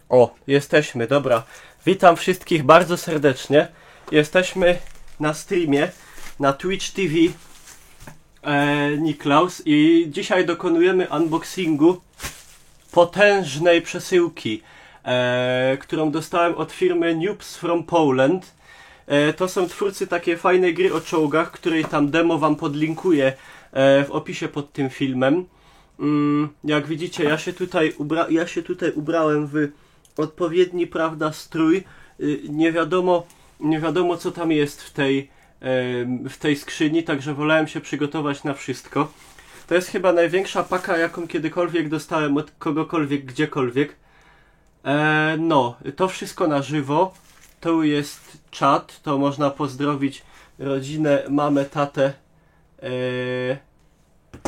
O, jesteśmy, dobra. Witam wszystkich bardzo serdecznie. Jesteśmy na streamie na Twitch TV Niklaus i dzisiaj dokonujemy unboxingu potężnej przesyłki, którą dostałem od firmy Noobs from Poland. To są twórcy takiej fajnej gry o czołgach, której tam demo wam podlinkuję w opisie pod tym filmem. Jak widzicie, ja się tutaj ubrałem w odpowiedni, prawda, strój. Nie wiadomo co tam jest w tej skrzyni, także wolałem się przygotować na wszystko. To jest chyba największa paka, jaką kiedykolwiek dostałem od kogokolwiek, gdziekolwiek. No, to wszystko na żywo. Tu jest czat, to można pozdrowić rodzinę, mamę, tatę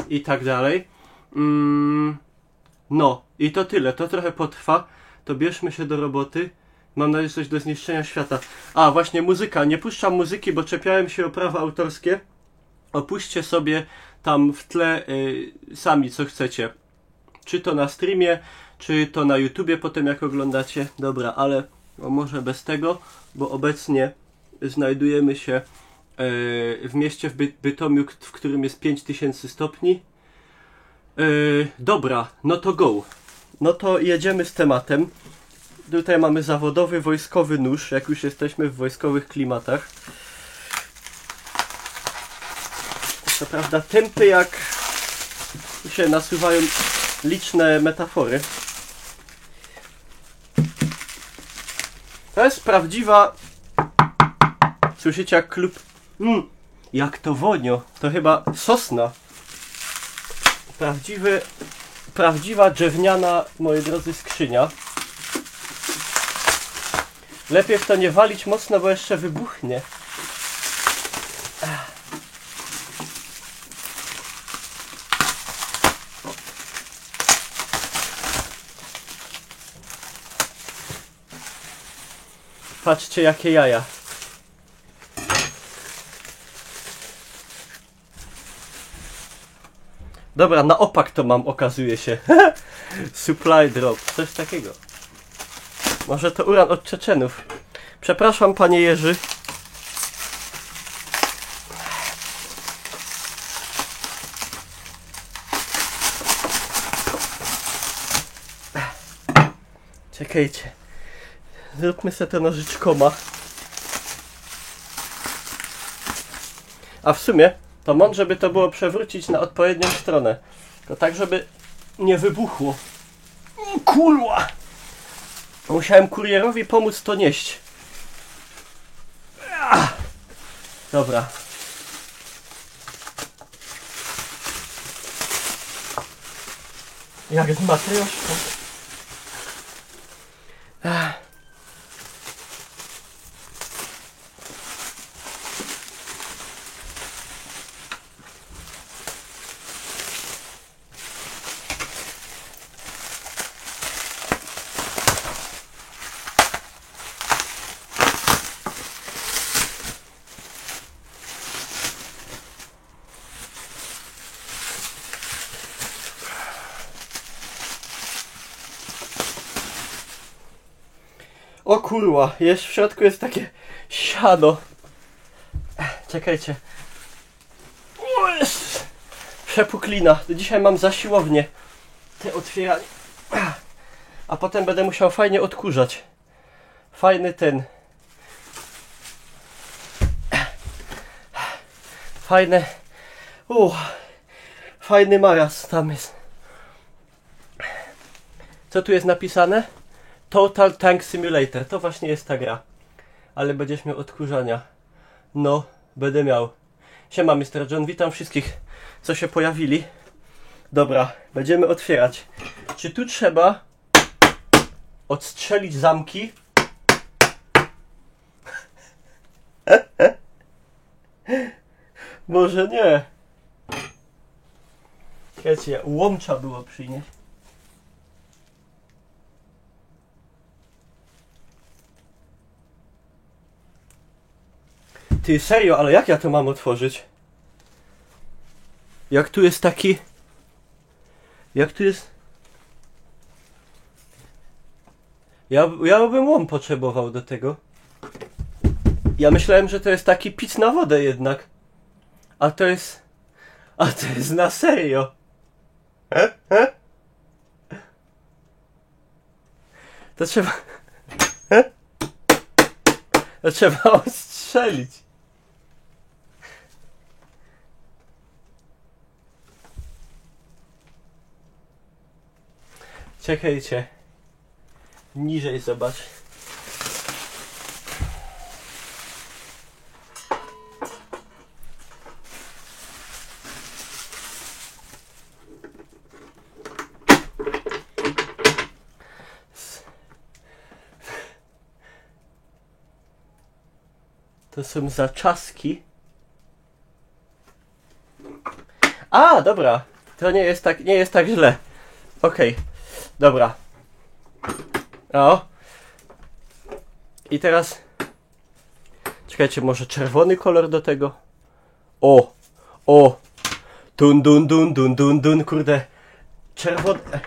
i tak dalej. No, i to tyle, to trochę potrwa. To bierzmy się do roboty. Mam nadzieję, że coś do zniszczenia świata. A, właśnie muzyka. Nie puszczam muzyki, bo czepiałem się o prawa autorskie. Opuśćcie sobie tam w tle sami co chcecie. Czy to na streamie, czy to na YouTubie potem jak oglądacie. Dobra, ale może bez tego, bo obecnie znajdujemy się w mieście w Bytomiu, w którym jest 5000 stopni. Dobra, no to go. No to jedziemy z tematem. Tutaj mamy zawodowy wojskowy nóż, jak już jesteśmy w wojskowych klimatach. Co prawda tępy, jak tu się nasuwają liczne metafory. To jest prawdziwa... Słyszycie jak klub... jak to wonio. To chyba sosna. Prawdziwa drewniana, moi drodzy, skrzynia. Lepiej w to nie walić mocno, bo jeszcze wybuchnie. Patrzcie jakie jaja. Dobra, na opak to mam, okazuje się. Supply drop, coś takiego. Może to uran od Czeczenów. Przepraszam, panie Jerzy. Czekajcie. Zróbmy sobie to nożyczkoma. A w sumie to mądrze by to było przewrócić na odpowiednią stronę. To tak, żeby nie wybuchło. Kurwa! Musiałem kurierowi pomóc to nieść. Dobra. Jak z matrioszką. O kurwa, jest w środku jest takie siano. Czekajcie. O, jest przepuklina. Dzisiaj mam zasiłownię. Te otwieranie. A potem będę musiał fajnie odkurzać. Fajny ten. Fajne. Fajny maraz tam jest. Co tu jest napisane? Total Tank Simulator. To właśnie jest ta gra. Ale będziesz miał odkurzania. No, będę miał. Siema Mr. John, witam wszystkich, co się pojawili. Dobra, będziemy otwierać. Czy tu trzeba odstrzelić zamki? Może nie. Wiecie, łomcza było przynieść. Ty, serio, ale jak ja to mam otworzyć? Jak tu jest taki... Jak tu jest... Ja bym łom potrzebował do tego. Ja myślałem, że to jest taki pic na wodę jednak. A to jest na serio. To trzeba... To trzeba ostrzelić. Czekajcie. Niżej zobacz. To są zaczaski. A, dobra. To nie jest tak źle. Okej. Dobra. O. I teraz... Czekajcie, może czerwony kolor do tego? O! O! Dun dun dun dun dun dun, kurde.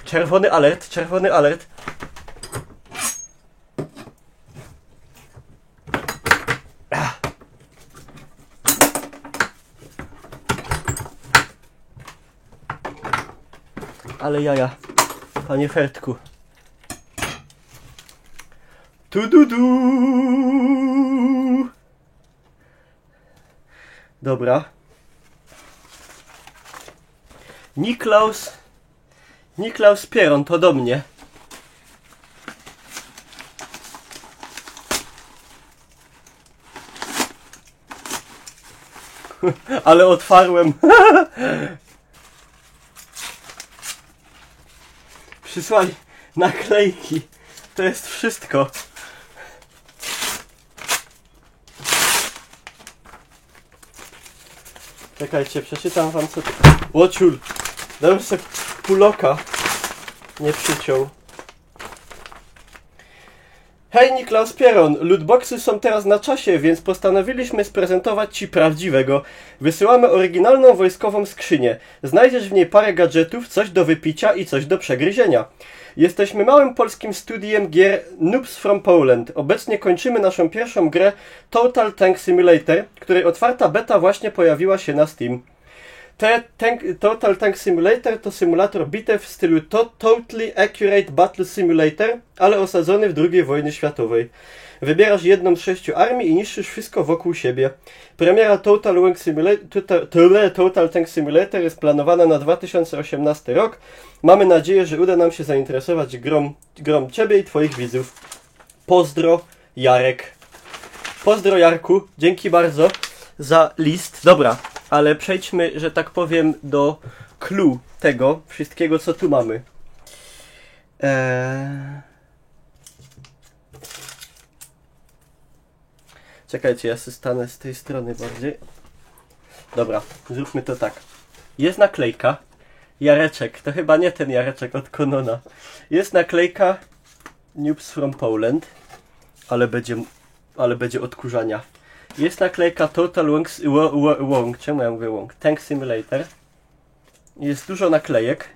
Czerwony alert, czerwony alert. Ale jaja, panie Fertku. Tu. Dobra. Niklaus Pieron, to do mnie. Ale otwarłem. Przysłali naklejki. To jest wszystko. Czekajcie, przeczytam wam co... Łociul! Dałem sobie puloka. Nie przyciął. Hej, Niklaus Pieron! Lootboxy są teraz na czasie, więc postanowiliśmy sprezentować ci prawdziwego. Wysyłamy oryginalną wojskową skrzynię. Znajdziesz w niej parę gadżetów, coś do wypicia i coś do przegryzienia. Jesteśmy małym polskim studiem gier Noobs from Poland. Obecnie kończymy naszą pierwszą grę Total Tank Simulator, której otwarta beta właśnie pojawiła się na Steam. Total Tank Simulator to symulator bitew w stylu Totally Accurate Battle Simulator, ale osadzony w II wojnie światowej. Wybierasz jedną z 6 armii i niszczysz wszystko wokół siebie. Premiera Total Tank Simulator jest planowana na 2018 rok. Mamy nadzieję, że uda nam się zainteresować grom ciebie i twoich widzów. Pozdro, Jarek. Pozdro, Jarku. Dzięki bardzo za list. Dobra, ale przejdźmy, że tak powiem, do clue tego wszystkiego, co tu mamy. Czekajcie, ja sobie stanę z tej strony bardziej. Dobra, zróbmy to tak. Jest naklejka. Jareczek, to chyba nie ten Jareczek od Konona. Jest naklejka Noobs from Poland, ale będzie odkurzania. Jest naklejka Total Wong, czemu ja mówię Wong? Tank Simulator. Jest dużo naklejek.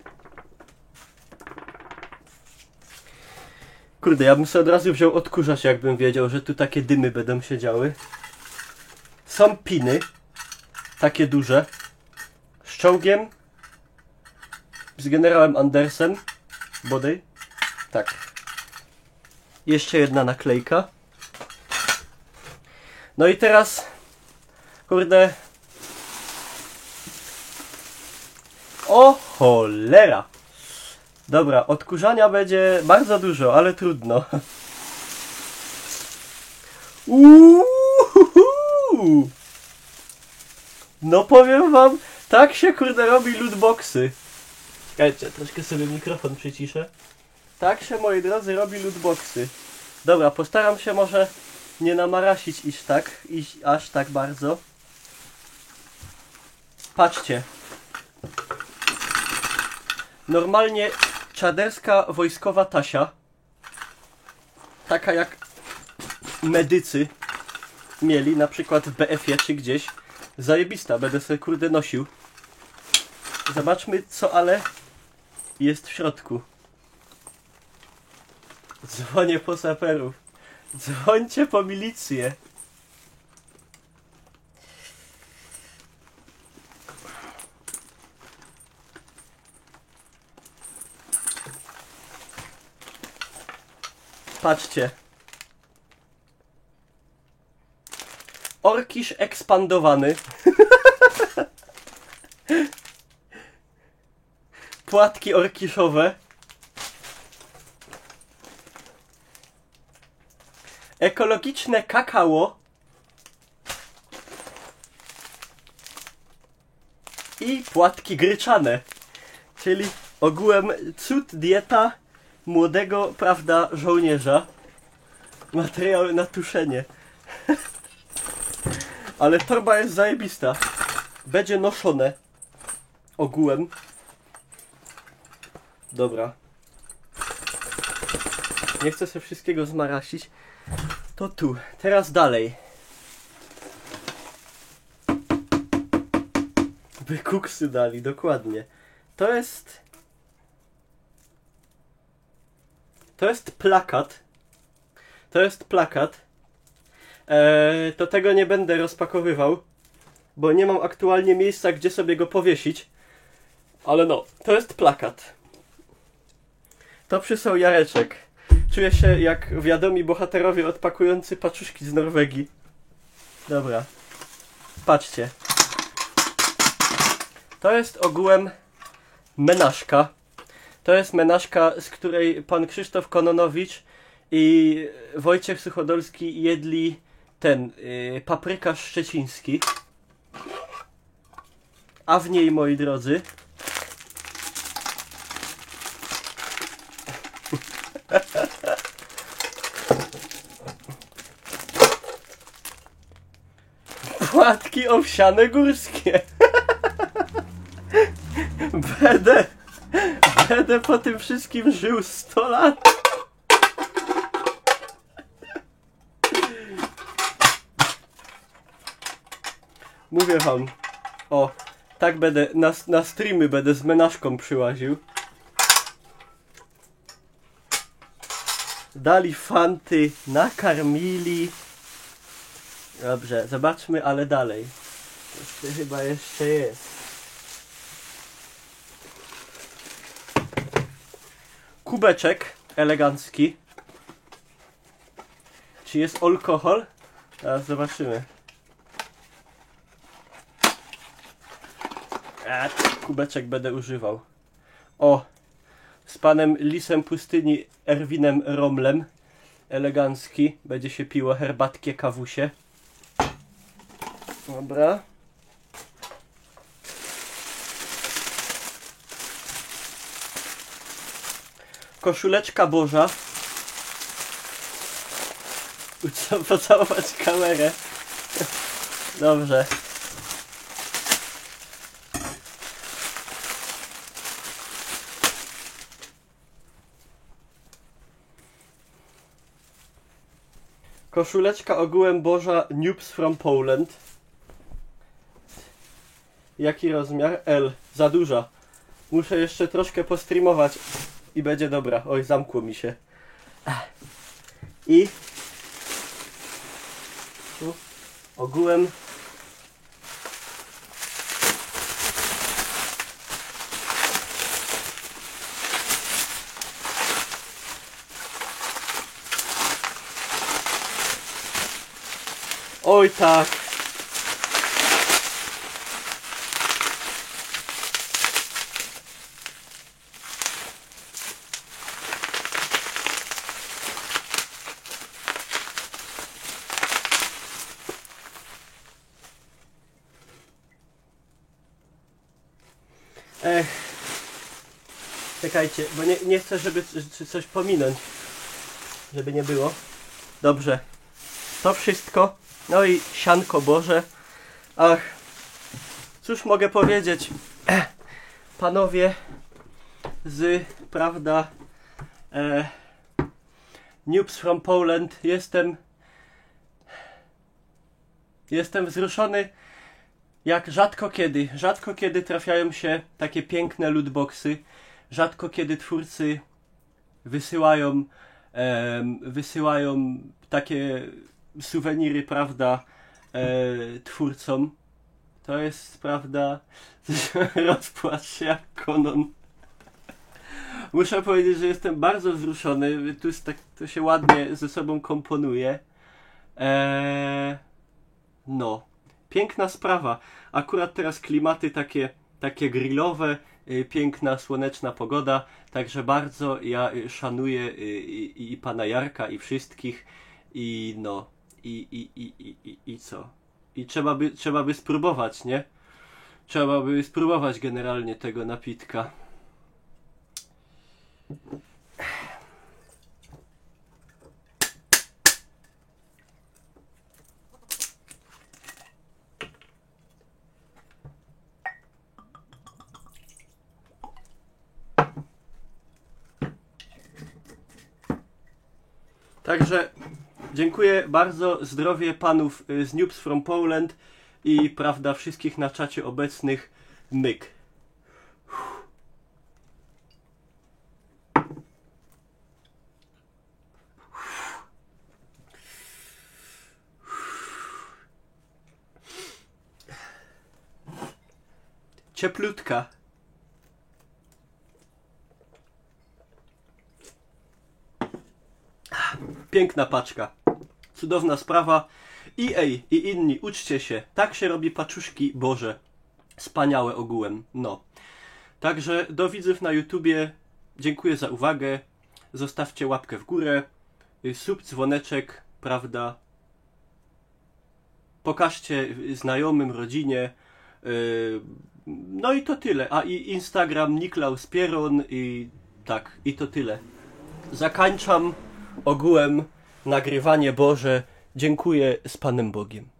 Kurde, ja bym sobie od razu wziął odkurzacz, jakbym wiedział, że tu takie dymy będą się działy. Są piny. Takie duże. Z czołgiem. Z generałem Andersem. Bodaj. Tak. Jeszcze jedna naklejka. No i teraz... Kurde... O cholera! Dobra, odkurzania będzie bardzo dużo, ale trudno. No powiem wam, tak się kurde robi lootboxy. Czekajcie, troszkę sobie mikrofon przyciszę. Tak się, moi drodzy, robi lootboxy. Dobra, postaram się może nie namarasić aż tak bardzo. Patrzcie. Normalnie czaderska wojskowa tasia. Taka jak medycy mieli, na przykład w BF-ie czy gdzieś. Zajebista, będę sobie kurde nosił. Zobaczmy co ale jest w środku. Dzwonię po saperów. Dzwońcie po milicję. Patrzcie. Orkisz ekspandowany. Płatki orkiszowe. Ekologiczne kakao. I płatki gryczane. Czyli ogółem cud dieta młodego, prawda, żołnierza. Materiały na tuszenie. Ale torba jest zajebista. Będzie noszone. Ogółem. Dobra. Nie chcę sobie wszystkiego zmarasić. To tu. Teraz dalej. By kuksy dali, dokładnie. To jest plakat. To jest plakat. To tego nie będę rozpakowywał, bo nie mam aktualnie miejsca, gdzie sobie go powiesić. Ale no, to jest plakat. To przysłał Jareczek. Czuję się jak wiadomi bohaterowie odpakujący paczuszki z Norwegii. Dobra. Patrzcie. To jest ogółem menażka. To jest menażka, z której pan Krzysztof Kononowicz i Wojciech Suchodolski jedli paprykarz szczeciński. A w niej, moi drodzy, płatki owsiane górskie. Będę po tym wszystkim żył 100 lat. Mówię wam. O, tak będę, na streamy będę z menażką przyłaził. Dali fanty, nakarmili. Dobrze, zobaczmy, ale dalej. Chyba jeszcze jest. Kubeczek elegancki. Czy jest alkohol? Teraz zobaczymy. Kubeczek będę używał. O! Z panem Lisem Pustyni Erwinem Romlem. Elegancki. Będzie się piło herbatkie kawusie. Dobra. Koszuleczka Boża. Pocałować kamerę. Dobrze. Koszuleczka ogółem Boża Noobs from Poland. Jaki rozmiar? L. Za duża. Muszę jeszcze troszkę postreamować i będzie dobra. Oj, zamkło mi się. I tu ogółem oj tak. Czekajcie, bo nie chcę, żeby coś pominąć. Żeby nie było. Dobrze. To wszystko. No i sianko Boże. Ach. Cóż mogę powiedzieć? Panowie z, prawda, Noobs from Poland. Jestem wzruszony jak rzadko kiedy. Rzadko kiedy trafiają się takie piękne lootboxy. Rzadko kiedy twórcy wysyłają wysyłają takie suweniry, prawda, twórcom. To jest, prawda, rozpłacz się jak Konon. Muszę powiedzieć, że jestem bardzo wzruszony. Tu jest tak, to się ładnie ze sobą komponuje. No, piękna sprawa. Akurat teraz klimaty takie grillowe, piękna, słoneczna pogoda. Także bardzo ja szanuję i pana Jarka, i wszystkich. I no, i co? I trzeba by spróbować, nie? Trzeba by spróbować generalnie tego napitka. Także dziękuję bardzo, zdrowie panów z Noobs from Poland i, prawda, wszystkich na czacie obecnych. Myk. Cieplutka. Piękna paczka. Cudowna sprawa. EA i inni, uczcie się. Tak się robi paczuszki Boże. Wspaniałe ogółem. No. Także do widzów na YouTubie. Dziękuję za uwagę. Zostawcie łapkę w górę. Sub, dzwoneczek, prawda. Pokażcie znajomym, rodzinie. No i to tyle. A i Instagram Niklaus Pieron i tak, i to tyle. Zakańczam ogółem nagrywanie Boże. Dziękuję, z Panem Bogiem.